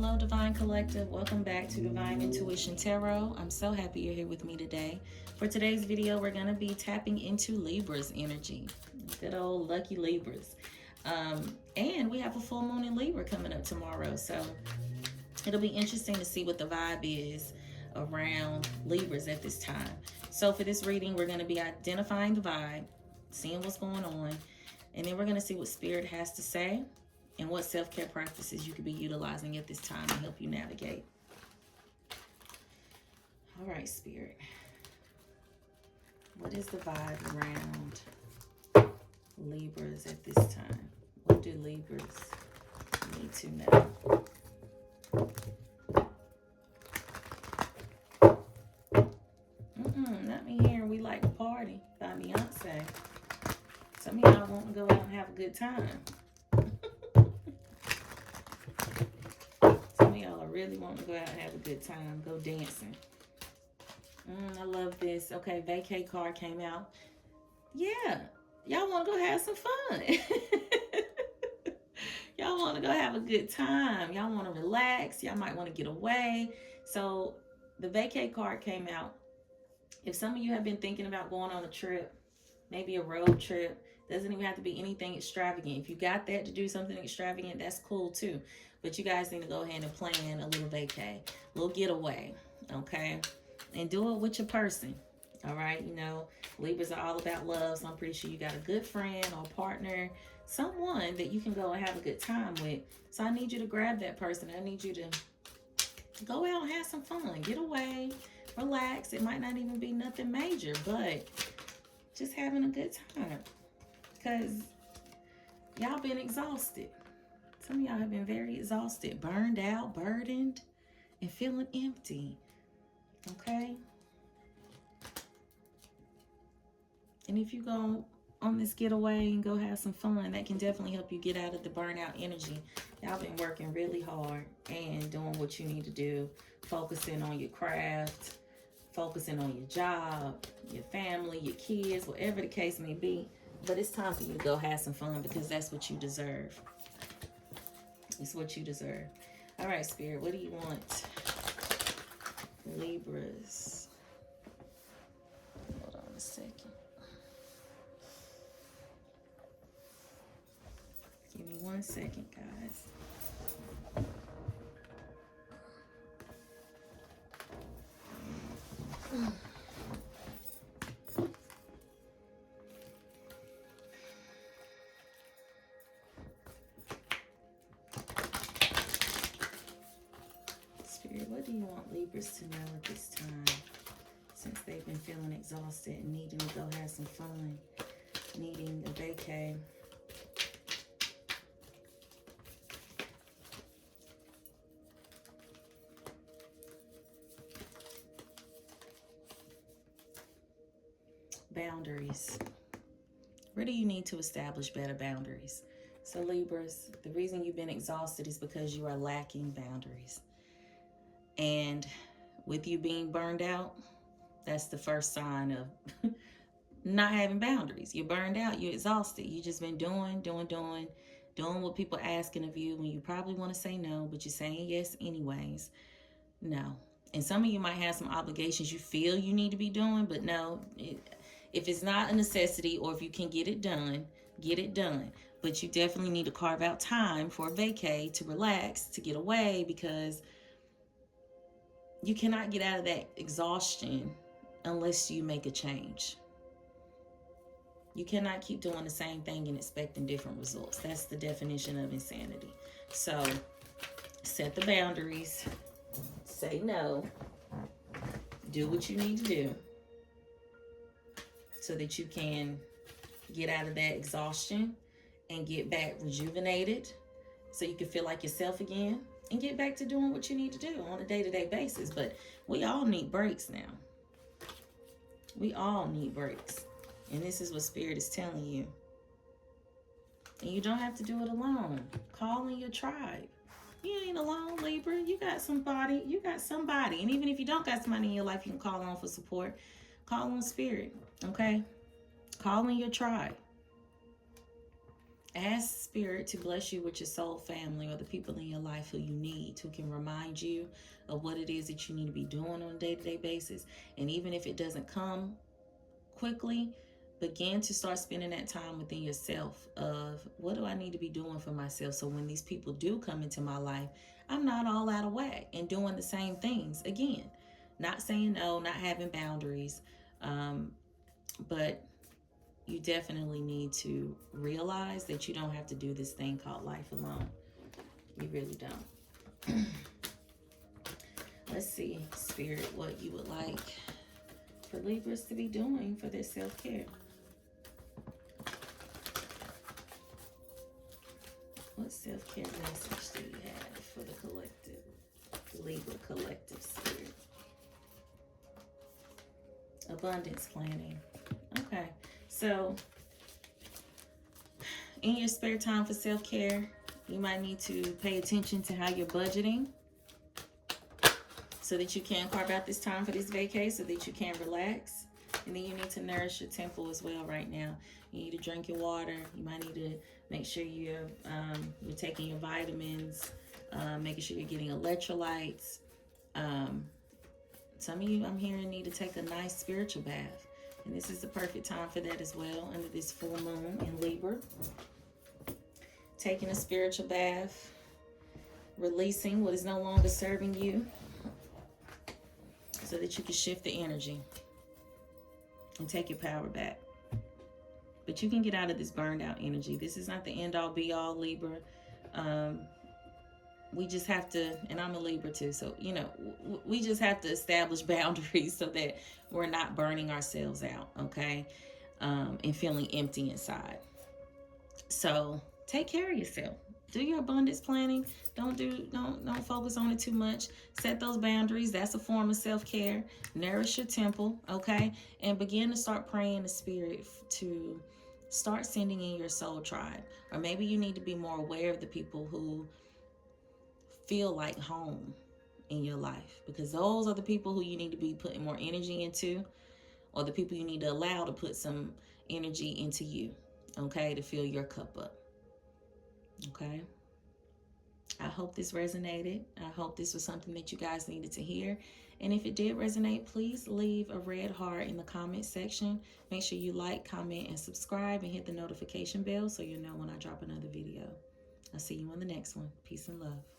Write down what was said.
Hello, Divine Collective. Welcome back to Divine Intuition Tarot. I'm so happy you're here with me today. For today's video, we're going to be tapping into Libra's energy. Good old lucky Libras. And we have a full moon in Libra coming up tomorrow. So it'll be interesting to see what the vibe is around Libras at this time. So for this reading, we're going to be identifying the vibe, seeing what's going on, and then we're going to see what Spirit has to say and what self-care practices you could be utilizing at this time to help you navigate. All right, Spirit. What is the vibe around Libras at this time? What do Libras need to know? Not me hearing We Like to Party by Beyonce. Some of y'all want to go out and have a good time. Some of y'all are really wanting to go out and have a good time. Go dancing. I love this. Okay, vacay card came out. Yeah, y'all want to go have some fun. Y'all want to go have a good time. Y'all want to relax. Y'all might want to get away. So the vacay card came out. If some of you have been thinking about going on a trip, maybe a road trip, doesn't even have to be anything extravagant. If you got that to do something extravagant, that's cool too. But you guys need to go ahead and plan a little vacay, a little getaway, okay? And do it with your person, all right? You know, Libras are all about love, so I'm pretty sure you got a good friend or partner, someone that you can go and have a good time with. So I need you to grab that person. I need you to go out and have some fun, get away, relax. It might not even be nothing major, but just having a good time. Because y'all been exhausted. Some of y'all have been very exhausted, burned out, burdened, and feeling empty. Okay? And if you go on this getaway and go have some fun, that can definitely help you get out of the burnout energy. Y'all been working really hard and doing what you need to do, focusing on your craft, focusing on your job, your family, your kids, whatever the case may be. But it's time for you to go have some fun because that's what you deserve. It's what you deserve. All right, Spirit, what do you want? Libras. Hold on a second. Give me 1 second, guys. Spirit, what do you want Libras to know at this time? Since they've been feeling exhausted and needing to go have some fun, needing a vacay. Boundaries. Where do you need to establish better boundaries? So Libras, the reason you've been exhausted is because you are lacking boundaries. And with you being burned out, that's the first sign of not having boundaries. You're burned out, you're exhausted. You just been doing what people asking of you when you probably want to say no, but you're saying yes anyways. No. And some of you might have some obligations you feel you need to be doing, but no, if it's not a necessity or if you can get it done, get it done. But you definitely need to carve out time for a vacay, to relax, to get away, because you cannot get out of that exhaustion unless you make a change. You cannot keep doing the same thing and expecting different results. That's the definition of insanity. So set the boundaries, say no, do what you need to do so that you can get out of that exhaustion and get back rejuvenated so you can feel like yourself again and get back to doing what you need to do on a day-to-day basis. But we all need breaks now. We all need breaks. And this is what Spirit is telling you. And you don't have to do it alone. Call in your tribe. You ain't alone, Libra. You got somebody. You got somebody. And even if you don't got somebody in your life you can call on for support, call on Spirit, okay? Call in your tribe. Ask Spirit to bless you with your soul family or the people in your life who you need, who can remind you of what it is that you need to be doing on a day-to-day basis. And even if it doesn't come quickly, begin to start spending that time within yourself of what do I need to be doing for myself, so when these people do come into my life, I'm not all out of whack and doing the same things again. Not saying no, not having boundaries, but you definitely need to realize that you don't have to do this thing called life alone. You really don't. Let's see, Spirit, what you would like for Libras to be doing for their self-care. What self-care message do you have for the collective, Libra collective spirit? Abundance planning. Okay, so in your spare time for self-care, you might need to pay attention to how you're budgeting so that you can carve out this time for this vacay, so that you can relax. And then you need to nourish your temple as well right now. You need to drink your water. You might need to make sure you're taking your vitamins, making sure you're getting electrolytes. Some of you, I'm hearing, need to take a nice spiritual bath. And this is the perfect time for that as well, under this full moon in Libra. Taking a spiritual bath, releasing what is no longer serving you, so that you can shift the energy and take your power back. But you can get out of this burned out energy. This is not the end all be all, Libra. We just have to, and I'm a Libra too, so, you know, we just have to establish boundaries so that we're not burning ourselves out, okay? And feeling empty inside. So take care of yourself. Do your abundance planning. Don't focus on it too much. Set those boundaries. That's a form of self-care. Nourish your temple, okay? And begin to start praying the Spirit to start sending in your soul tribe. Or maybe you need to be more aware of the people who feel like home in your life, because those are the people who you need to be putting more energy into, or the people you need to allow to put some energy into you, okay, to fill your cup up. Okay, I hope this resonated. I hope this was something that you guys needed to hear. And if it did resonate, please leave a red heart in the comment section. Make sure you like, comment, and subscribe, and hit the notification bell so you know when I drop another video. I'll see you on the next one. Peace and love.